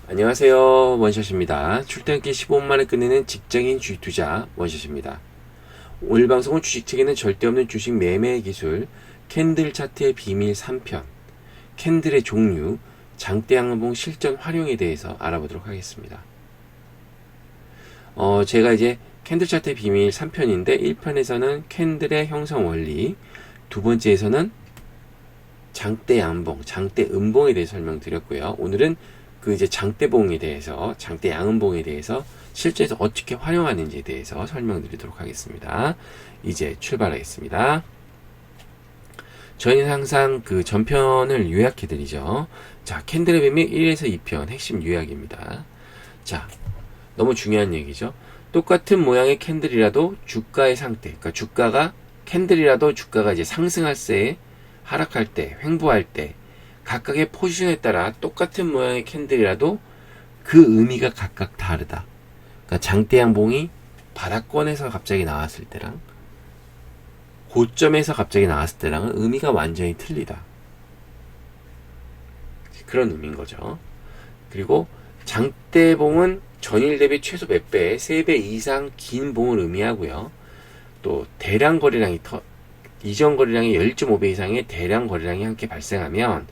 안녕하세요. 원샷입니다. 출퇴근길 15분 만에 끝내는 직장인 주식 투자 원샷입니다. 오늘 방송은 주식책에는 절대 없는 주식 매매 기술, 캔들 차트의 비밀 3편, 캔들의 종류, 장대 양봉 실전 활용에 대해서 알아보도록 하겠습니다. 제가 이제 캔들 차트의 비밀 3편인데 1편에서는 캔들의 형성 원리, 두 번째에서는 장대 양봉, 장대 음봉에 대해 설명드렸고요. 오늘은 그 이제 장대봉에 대해서, 장대 양음봉에 대해서 실제에서 어떻게 활용하는지에 대해서 설명드리도록 하겠습니다. 이제 출발하겠습니다. 저희는 항상 그 전편을 요약해드리죠. 자, 캔들의 비밀 1에서 2편 핵심 요약입니다. 자, 너무 중요한 얘기죠. 똑같은 모양의 캔들이라도 주가의 상태, 그러니까 주가가 캔들이라도 주가가 이제 상승할 때, 하락할 때, 횡보할 때 각각의 포지션에 따라 똑같은 모양의 캔들이라도 그 의미가 각각 다르다. 그러니까 장대양봉이 바닥권에서 갑자기 나왔을 때랑 고점에서 갑자기 나왔을 때랑은 의미가 완전히 틀리다. 그런 의미인 거죠. 그리고 장대봉은 전일 대비 최소 몇 배, 3배 이상 긴 봉을 의미하고요. 또 대량 거래량이 이전 거래량의 10.5배 이상의 대량 거래량이 함께 발생하면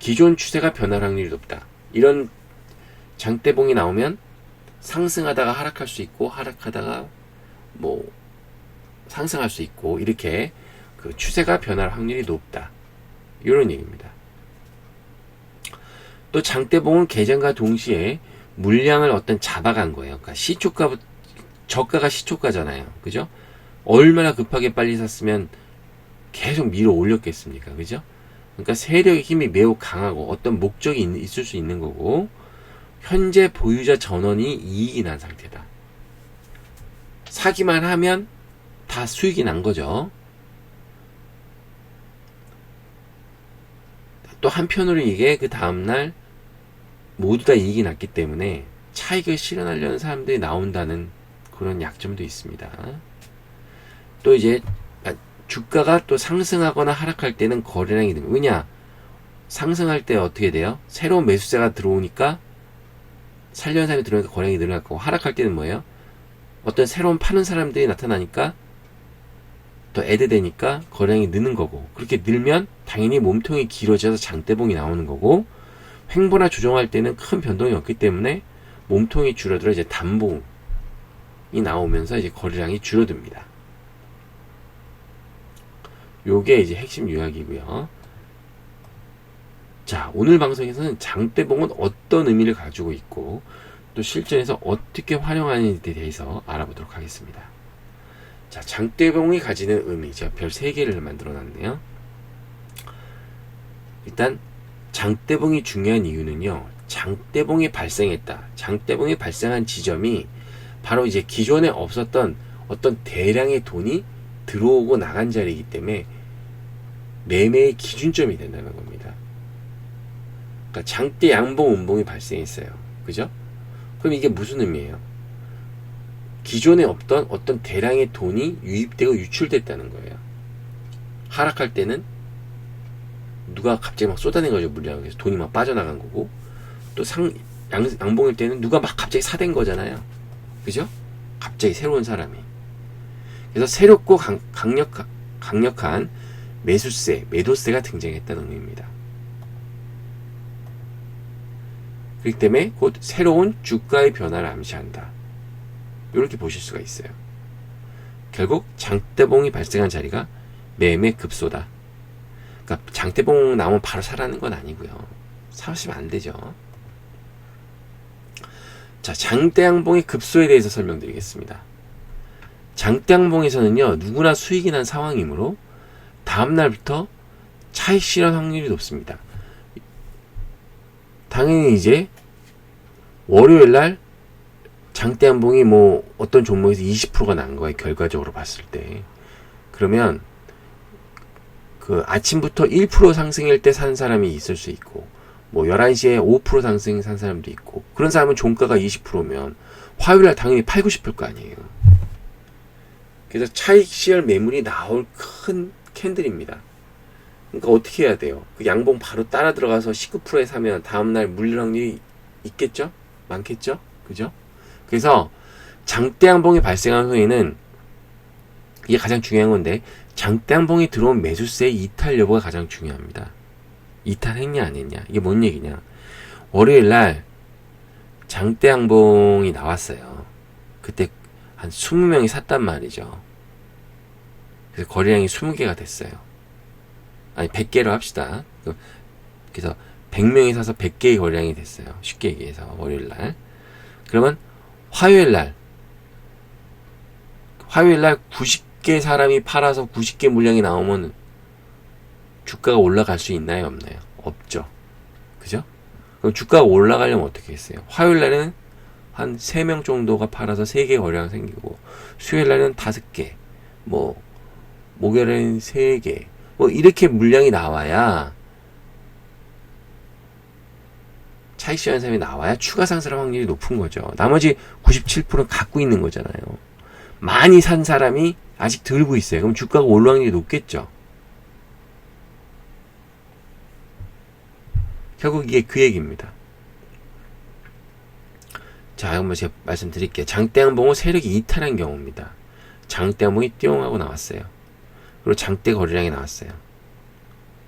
기존 추세가 변할 확률이 높다. 이런 장대봉이 나오면 상승하다가 하락할 수 있고 하락하다가 뭐 상승할 수 있고 이렇게 그 추세가 변할 확률이 높다. 이런 얘기입니다. 또 장대봉은 개전과 동시에 물량을 어떤 잡아간 거예요. 그러니까 저가가 시초가잖아요. 그죠? 얼마나 급하게 빨리 샀으면 계속 밀어 올렸겠습니까? 그죠? 그러니까 세력의 힘이 매우 강하고 어떤 목적이 있을 수 있는 거고 현재 보유자 전원이 이익이 난 상태다. 사기만 하면 다 수익이 난 거죠. 또 한편으로 이게 그 다음날 모두 다 이익이 났기 때문에 차익을 실현하려는 사람들이 나온다는 그런 약점도 있습니다. 또 이제 주가가 또 상승하거나 하락할 때는 거래량이 듭니다. 왜냐? 상승할 때 어떻게 돼요? 새로운 매수세가 들어오니까 살려는 사람이 들어오니까 거래량이 늘어날 거고 하락할 때는 뭐예요? 어떤 새로운 파는 사람들이 나타나니까 또 애대되니까 거래량이 느는 거고 그렇게 늘면 당연히 몸통이 길어져서 장대봉이 나오는 거고 횡보나 조정할 때는 큰 변동이 없기 때문에 몸통이 줄어들어 이제 단봉이 나오면서 이제 거래량이 줄어듭니다. 요게 이제 핵심 요약이고요. 자, 오늘 방송에서는 장대봉은 어떤 의미를 가지고 있고 또 실전에서 어떻게 활용하는지에 대해서 알아보도록 하겠습니다. 자, 장대봉이 가지는 의미, 제가 별 3개를 만들어 놨네요. 일단 장대봉이 중요한 이유는요. 장대봉이 발생했다. 장대봉이 발생한 지점이 바로 이제 기존에 없었던 어떤 대량의 돈이 들어오고 나간 자리이기 때문에 매매의 기준점이 된다는 겁니다. 그러니까 장대 양봉 음봉이 발생했어요. 그죠? 그럼 이게 무슨 의미예요? 기존에 없던 어떤 대량의 돈이 유입되고 유출됐다는 거예요. 하락할 때는 누가 갑자기 막 쏟아낸 거죠. 물량을. 그래서 돈이 막 빠져나간 거고 또 양봉일 때는 누가 막 갑자기 사댄 거잖아요. 그죠? 갑자기 새로운 사람이. 그래서 새롭고 강력한 매수세, 매도세가 등장했다는 의미입니다. 그렇기 때문에 곧 새로운 주가의 변화를 암시한다. 이렇게 보실 수가 있어요. 결국 장대봉이 발생한 자리가 매매 급소다. 그러니까 장대봉 나오면 바로 사라는 건 아니고요. 사시면 안 되죠. 자, 장대양봉의 급소에 대해서 설명드리겠습니다. 장대양봉에서는요, 누구나 수익이 난 상황이므로 다음날부터 차익 실현 확률이 높습니다. 당연히 이제 월요일날 장대양봉이 뭐 어떤 종목에서 20%가 난 거예요. 결과적으로 봤을 때. 그러면 그 아침부터 1% 상승일 때 산 사람이 있을 수 있고 뭐 11시에 5% 상승 산 사람도 있고 그런 사람은 종가가 20%면 화요일날 당연히 팔고 싶을 거 아니에요. 그래서 차익 실현 매물이 나올 큰 캔들입니다. 그러니까 어떻게 해야 돼요? 그 양봉 바로 따라 들어가서 19%에 사면 다음날 물릴 확률이 있겠죠? 많겠죠? 그죠? 그래서 장대양봉이 발생한 후에는 이게 가장 중요한 건데 장대양봉이 들어온 매수세의 이탈 여부가 가장 중요합니다. 이탈했냐 안 했냐 이게 뭔 얘기냐. 월요일날 장대양봉이 나왔어요. 그때 한 20명이 샀단 말이죠. 그래서 거래량이 20개가 됐어요. 아니 100개로 합시다. 그래서 100명이 사서 100개의 거래량이 됐어요. 쉽게 얘기해서 월요일날. 그러면 화요일날 90개 사람이 팔아서 90개 물량이 나오면 주가가 올라갈 수 있나요? 없나요? 없죠. 그죠? 그럼 주가가 올라가려면 어떻게 했어요? 화요일날은 한 3명 정도가 팔아서 3개 거래량 생기고 수요일날은 5개 목요일에는 3개 이렇게 물량이 나와야 차익 현상이 나와야 추가 상승할 확률이 높은 거죠. 나머지 97%는 갖고 있는 거잖아요. 많이 산 사람이 아직 들고 있어요. 그럼 주가가 올라갈 확률이 높겠죠. 결국 이게 그 얘기입니다. 자, 한번 제가 말씀드릴게요. 장대양봉은 세력이 이탈한 경우입니다. 장대양봉이 띠용하고 나왔어요. 그리고 장대 거래량이 나왔어요.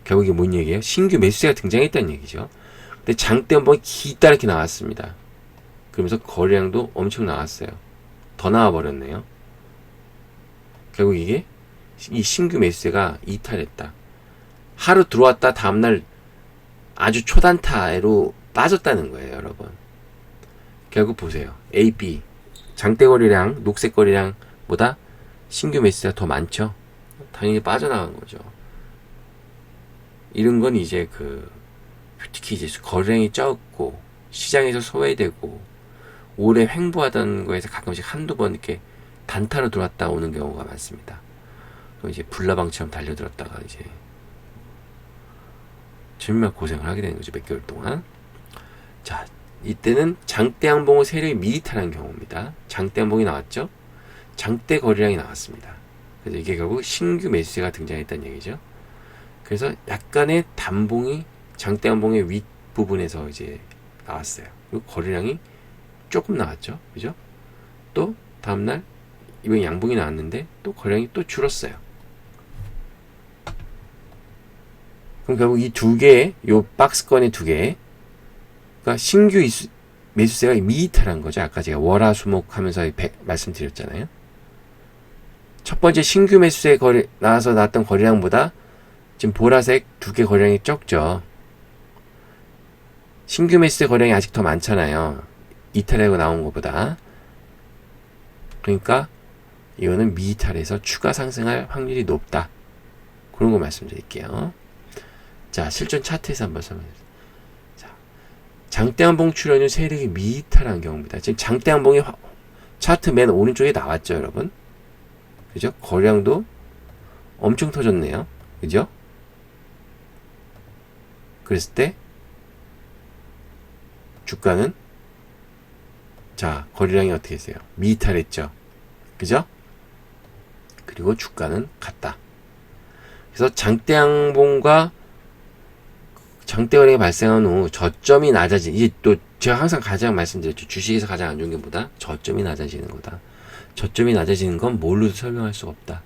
결국 이게 뭔 얘기예요? 신규 매수세가 등장했다는 얘기죠. 근데 장대양봉이 기다랗게 나왔습니다. 그러면서 거래량도 엄청 나왔어요. 더 나와버렸네요. 결국 이게 이 신규 매수세가 이탈했다. 하루 들어왔다 다음날 아주 초단타로 빠졌다는 거예요, 여러분. 결국 보세요. A, B 장대 거래량, 녹색 거래량보다 신규 매수세가 더 많죠. 당연히 빠져나간 거죠. 이런 건 이제 특히 이제 거래량이 적고 시장에서 소외되고 오래 횡보하던 거에서 가끔씩 한두 번 이렇게 단타로 들어왔다 오는 경우가 많습니다. 그럼 이제 불나방처럼 달려들었다가 이제 정말 고생을 하게 되는 거죠. 몇 개월 동안. 자, 이때는 장대양봉의 세력이 미이탈한 경우입니다. 장대양봉이 나왔죠. 장대 거래량이 나왔습니다. 그래서 이게 결국 신규 매수세가 등장했다는 얘기죠. 그래서 약간의 단봉이 장대양봉의 윗부분에서 이제 나왔어요. 그리고 거래량이 조금 나왔죠. 그죠? 또 다음날 이번 양봉이 나왔는데 또 거래량이 또 줄었어요. 그럼 결국 이 두 개, 요 박스권의 두 개, 그러니까 신규 매수세가 미이탈한 거죠. 아까 제가 월화수목 하면서 말씀드렸잖아요. 첫 번째 신규 매수세 나와서 나왔던 거래량보다 지금 보라색 두 개 거래량이 적죠. 신규 매수세 거래량이 아직 더 많잖아요. 이탈하고 나온 것보다. 그러니까 이거는 미이탈해서 추가 상승할 확률이 높다. 그런 거 말씀드릴게요. 자, 실전 차트에서 한번 설명해주세요. 자, 장대양봉 출현율 세력이 미이탈한 경우입니다. 지금 장대양봉이 차트 맨 오른쪽에 나왔죠, 여러분? 그죠? 거래량도 엄청 터졌네요. 그죠? 그랬을 때 주가는 자, 거래량이 어떻게 했어요? 미이탈했죠. 그죠? 그리고 주가는 같다. 그래서 장대양봉과 장대거래가 발생한 후 저점이 낮아진, 이게 또 제가 항상 가장 말씀드렸죠. 주식에서 가장 안 좋은 게 뭐다? 저점이 낮아지는 거다. 저점이 낮아지는 건 뭘로도 설명할 수가 없다.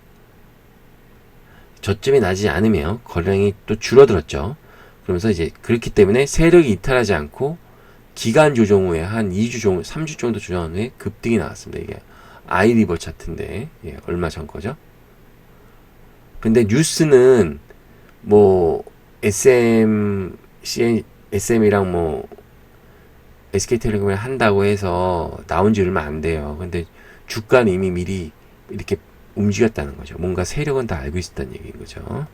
저점이 낮지 않으면 거래량이 또 줄어들었죠. 그러면서 이제 그렇기 때문에 세력이 이탈하지 않고 기간 조정 후에 한 2주 정도, 3주 정도 조정한 후에 급등이 나왔습니다. 이게 아이리버 차트인데, 예, 얼마 전 거죠. 근데 뉴스는 SM이랑 SK텔레콤을 한다고 해서 나온 지 얼마 안 돼요. 근데 주가는 이미 미리 이렇게 움직였다는 거죠. 뭔가 세력은 다 알고 있었다는 얘기인 거죠.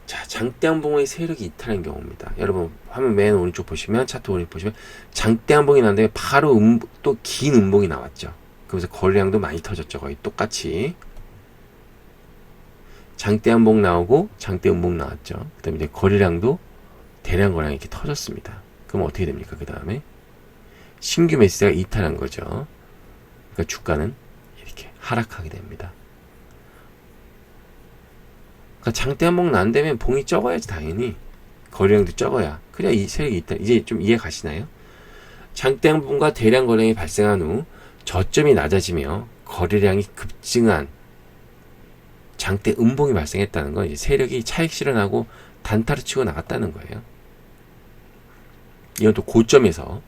자, 장대양봉의 세력이 이탈한 경우입니다. 여러분, 화면 맨 오른쪽 보시면, 차트 오른쪽 보시면, 장대양봉이 나는데 바로 또 긴 음봉이 나왔죠. 그래서 거래량도 많이 터졌죠. 거의 똑같이. 장대양봉 나오고, 장대음봉 나왔죠. 그 다음에 이제 거래량도 대량 거래량이 이렇게 터졌습니다. 그럼 어떻게 됩니까? 그 다음에 신규 매수세가 이탈한 거죠. 그러니까 주가는 이렇게 하락하게 됩니다. 그러니까 장대양봉 난다면 봉이 적어야지 당연히. 거래량도 적어야 그래야 이 세력이 있다. 이제 좀 이해 가시나요? 장대양봉과 대량 거래량이 발생한 후 저점이 낮아지며 거래량이 급증한 장대 음봉이 발생했다는 건 이제 세력이 차익 실현하고 단타를 치고 나갔다는 거예요. 이건 또 고점에서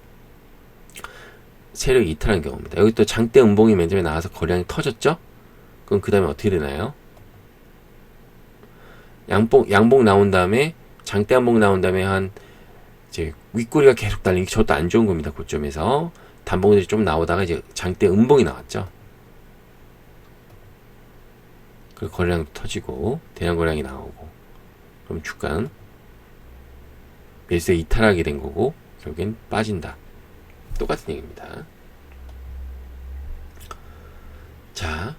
세력이 이탈한 경우입니다. 여기 또 장대 음봉이 맨 처음에 나와서 거래량이 터졌죠? 그럼 그 다음에 어떻게 되나요? 양봉 나온 다음에 장대 한봉 나온 다음에 한 이제 윗꼬리가 계속 달리는 게 저것도 안 좋은 겁니다. 고점에서 단봉들이 좀 나오다가 이제 장대 음봉이 나왔죠. 그 거래량도 터지고 대량 거래량이 나오고 그럼 주가는 매수에 이탈하게 된 거고 결국엔 빠진다. 똑같은 얘기입니다. 자,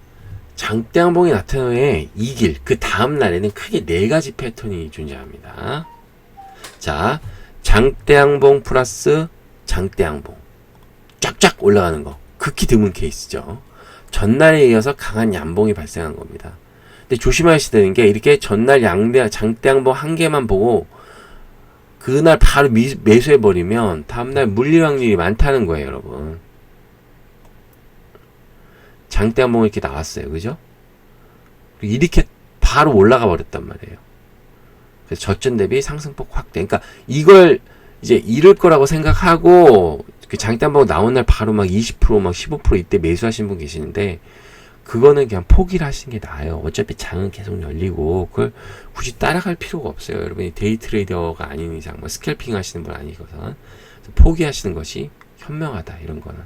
장대양봉이 나타난 후에 이길 그 다음 날에는 크게 네 가지 패턴이 존재합니다. 자, 장대양봉 플러스 장대양봉 쫙쫙 올라가는 거 극히 드문 케이스죠. 전날에 이어서 강한 양봉이 발생한 겁니다. 근데 조심하셔야 되는 게 이렇게 전날 장대양봉 한 개만 보고 그날 바로 매수해버리면 다음날 물릴 확률이 많다는 거예요, 여러분. 장대양봉이 이렇게 나왔어요, 그죠? 이렇게 바로 올라가 버렸단 말이에요. 그래서 저점 대비 상승폭 확대. 그러니까 이걸 이제 잃을 거라고 생각하고 그 장대양봉 나온 날 바로 막 20% 막 15% 이때 매수하신 분 계시는데 그거는 그냥 포기를 하시는 게 나아요. 어차피 장은 계속 열리고 그걸 굳이 따라갈 필요가 없어요. 여러분이 데이 트레이더가 아닌 이상 뭐 스캘핑 하시는 분 아니거든. 포기하시는 것이 현명하다. 이런 거는.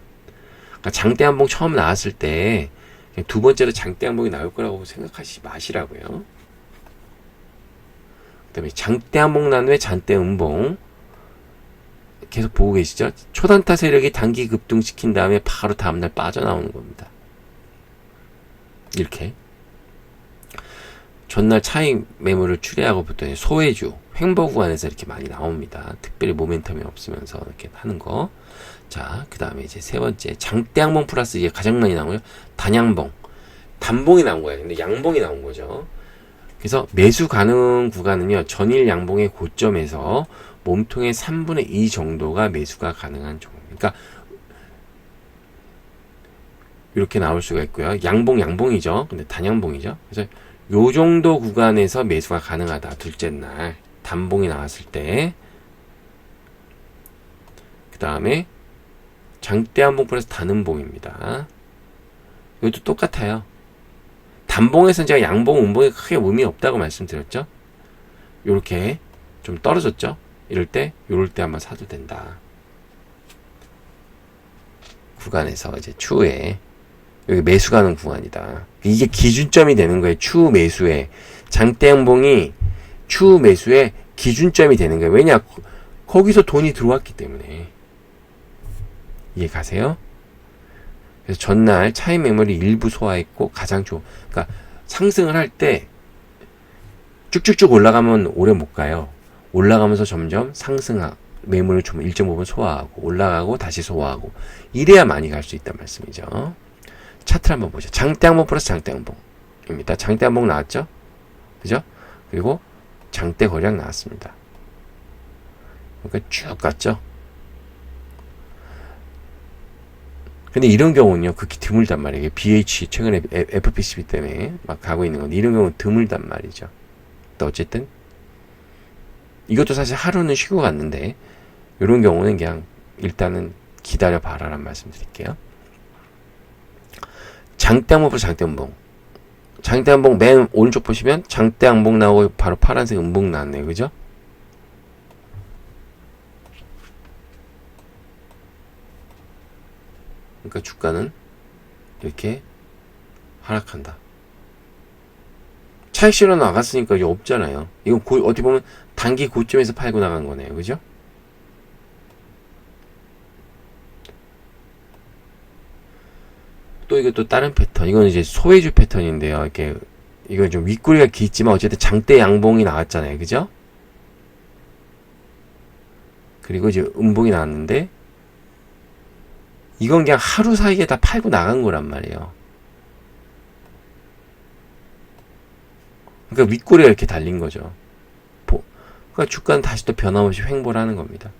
그러니까 장대양봉 처음 나왔을 때 두 번째로 장대양봉이 나올 거라고 생각하시지 마시라고요. 그 다음에 장대양봉 난 후에 장대음봉 계속 보고 계시죠? 초단타 세력이 단기 급등시킨 다음에 바로 다음날 빠져나오는 겁니다. 이렇게 전날 차익 매물을 추리하고 보통 소외주, 횡보 구간에서 이렇게 많이 나옵니다. 특별히 모멘텀이 없으면서 이렇게 하는 거. 자, 그 다음에 이제 세 번째 장대양봉 플러스 이게 가장 많이 나오고요. 단양봉, 단봉이 나온 거예요. 근데 양봉이 나온 거죠. 그래서 매수 가능 구간은요, 전일 양봉의 고점에서 몸통의 3분의 2 정도가 매수가 가능한 종목. 그러니까 이렇게 나올 수가 있고요. 양봉이죠. 근데 단양봉이죠. 그래서 요 정도 구간에서 매수가 가능하다. 둘째 날 단봉이 나왔을 때. 그 다음에 장대한봉 플러스 단음봉입니다. 이것도 똑같아요. 단봉에서는 제가 양봉, 음봉에 크게 의미 없다고 말씀드렸죠. 요렇게 좀 떨어졌죠. 이럴 때 한번 사도 된다. 구간에서 이제 추후에 여기 매수 가는 구간이다. 이게 기준점이 되는 거예요. 추후 매수에. 장대양봉이 추후 매수의 기준점이 되는 거예요. 왜냐? 거기서 돈이 들어왔기 때문에. 이해 가세요? 그래서 전날 차익 매물이 일부 소화했고 가장 좋은. 그러니까 상승을 할 때 쭉쭉쭉 올라가면 오래 못 가요. 올라가면서 점점 매물을 좀 일정 부분 소화하고 올라가고 다시 소화하고 이래야 많이 갈 수 있단 말씀이죠. 차트를 한번 보죠. 장대양봉 플러스 장대양봉입니다. 장대양봉 나왔죠? 그죠? 그리고 장대 거래량 나왔습니다. 그러니까 쭉 갔죠? 근데 이런 경우는요, 극히 드물단 말이에요. BH, 최근에 FPCB 때문에 막 가고 있는 건데, 이런 경우는 드물단 말이죠. 또 어쨌든, 이것도 사실 하루는 쉬고 갔는데, 이런 경우는 그냥 일단은 기다려 봐라란 말씀 드릴게요. 장대양봉 플러스 장대음봉. 장대양봉 맨 오른쪽 보시면 장대양봉 나오고 바로 파란색 음봉 나왔네요. 그죠? 그러니까 주가는 이렇게 하락한다. 차익 실현 나갔으니까 이제 없잖아요. 이건 어떻게 보면 단기 고점에서 팔고 나간 거네요. 그죠? 또 이것도 다른 패턴. 이건 이제 소외주 패턴인데요. 이렇게 이건 좀 윗꼬리가 깊지만 어쨌든 장대 양봉이 나왔잖아요. 그죠? 그리고 이제 음봉이 나왔는데 이건 그냥 하루 사이에 다 팔고 나간 거란 말이에요. 그러니까 윗꼬리가 이렇게 달린 거죠. 그러니까 주가는 다시 또 변함없이 횡보를 하는 겁니다.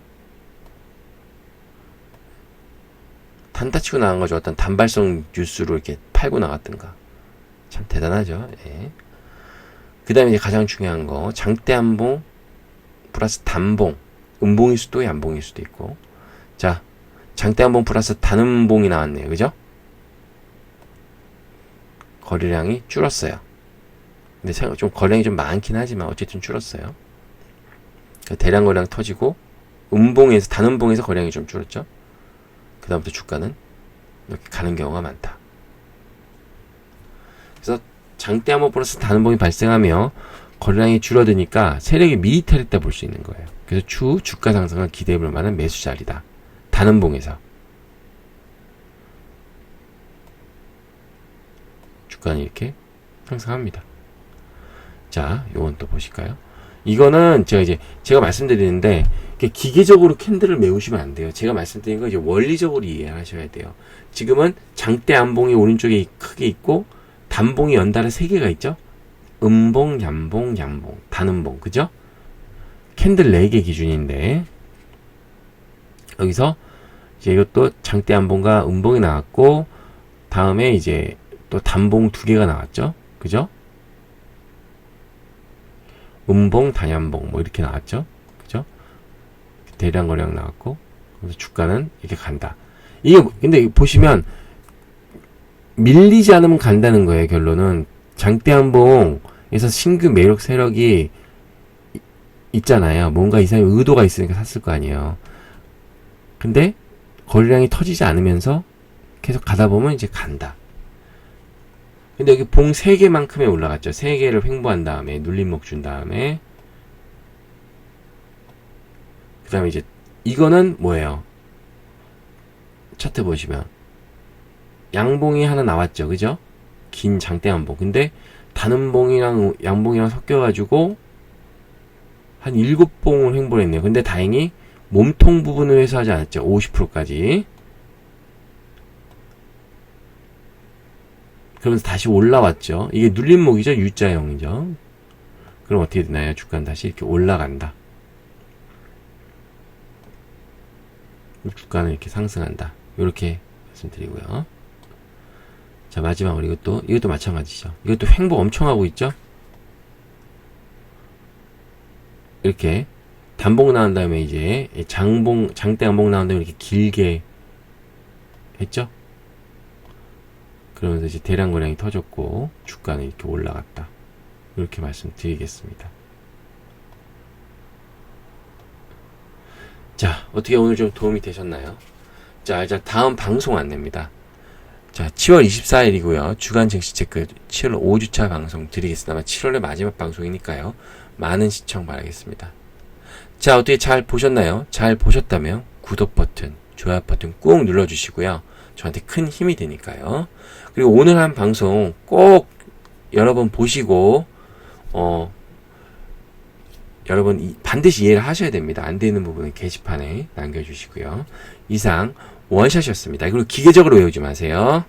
단타 치고 나간 거죠. 어떤 단발성 뉴스로 이렇게 팔고 나갔던가. 참 대단하죠. 예. 그 다음에 이제 가장 중요한 거, 장대 한봉 플러스 단봉. 음봉일 수도 양봉일 수도 있고. 자, 장대 한봉 플러스 단음봉이 나왔네요. 그죠? 거래량이 줄었어요. 근데 좀 거래량이 좀 많긴 하지만 어쨌든 줄었어요. 대량 거래량 터지고 음봉에서 단음봉에서 거래량이 좀 줄었죠. 그 다음부터 주가는 이렇게 가는 경우가 많다. 그래서 장대 한봉 플러스 단음봉이 발생하며 거래량이 줄어드니까 세력이 미리탈했다 볼 수 있는 거예요. 그래서 주가 상승을 기대해볼 만한 매수 자리다. 단음봉에서 주가는 이렇게 상승합니다. 자, 요건 또 보실까요? 이거는 제가 말씀드리는데 기계적으로 캔들을 메우시면 안 돼요. 제가 말씀드린 거 이제 원리적으로 이해하셔야 돼요. 지금은 장대 안봉이 오른쪽에 크게 있고 단봉이 연달아 3개가 있죠. 음봉, 양봉, 양봉, 단음봉, 그죠? 캔들 4개 기준인데 여기서 이제 이것도 장대 안봉과 음봉이 나왔고 다음에 이제 또 단봉 2개가 나왔죠. 그죠? 음봉, 단연봉 뭐 이렇게 나왔죠. 그죠? 대량 거래량 나왔고 그래서 주가는 이렇게 간다. 이게 근데 보시면 밀리지 않으면 간다는 거예요. 결론은 장대 한봉에서 신규 매력 세력이 있잖아요. 뭔가 이상의 의도가 있으니까 샀을 거 아니에요. 근데 거래량이 터지지 않으면서 계속 가다 보면 이제 간다. 근데 여기 봉 3개만큼에 올라갔죠. 3개를 횡보한 다음에 눌림목 준 다음에 그 다음에 이제 이거는 뭐예요? 차트 보시면 양봉이 하나 나왔죠. 그죠? 긴 장대 한봉. 근데 단음봉이랑 양봉이랑 섞여가지고 한 7봉을 횡보를 했네요. 근데 다행히 몸통 부분을 회수하지 않았죠. 50%까지. 그러면서 다시 올라왔죠. 이게 눌림목이죠. U자형이죠. 그럼 어떻게 되나요? 주가는 다시 이렇게 올라간다. 주가는 이렇게 상승한다. 이렇게 말씀드리고요. 자, 마지막으로 이것도 마찬가지죠. 이것도 횡보 엄청 하고 있죠. 이렇게 단봉 나온 다음에 이제 장대 안봉 나온 다음에 이렇게 길게 했죠. 그러면서 이제 대량 거래량이 터졌고 주가는 이렇게 올라갔다. 이렇게 말씀드리겠습니다. 자, 어떻게 오늘 좀 도움이 되셨나요? 자, 이제 다음 방송 안내입니다. 자, 7월 24일이고요. 주간 증시 체크 7월 5주차 방송 드리겠습니다. 7월의 마지막 방송이니까요. 많은 시청 바라겠습니다. 자, 어떻게 잘 보셨나요? 잘 보셨다면 구독 버튼, 좋아요 버튼 꾹 눌러주시고요. 저한테 큰 힘이 되니까요. 그리고 오늘 한 방송 꼭 여러분 보시고 여러분 반드시 이해를 하셔야 됩니다. 안 되는 부분은 게시판에 남겨주시고요. 이상 원샷이었습니다. 그리고 기계적으로 외우지 마세요.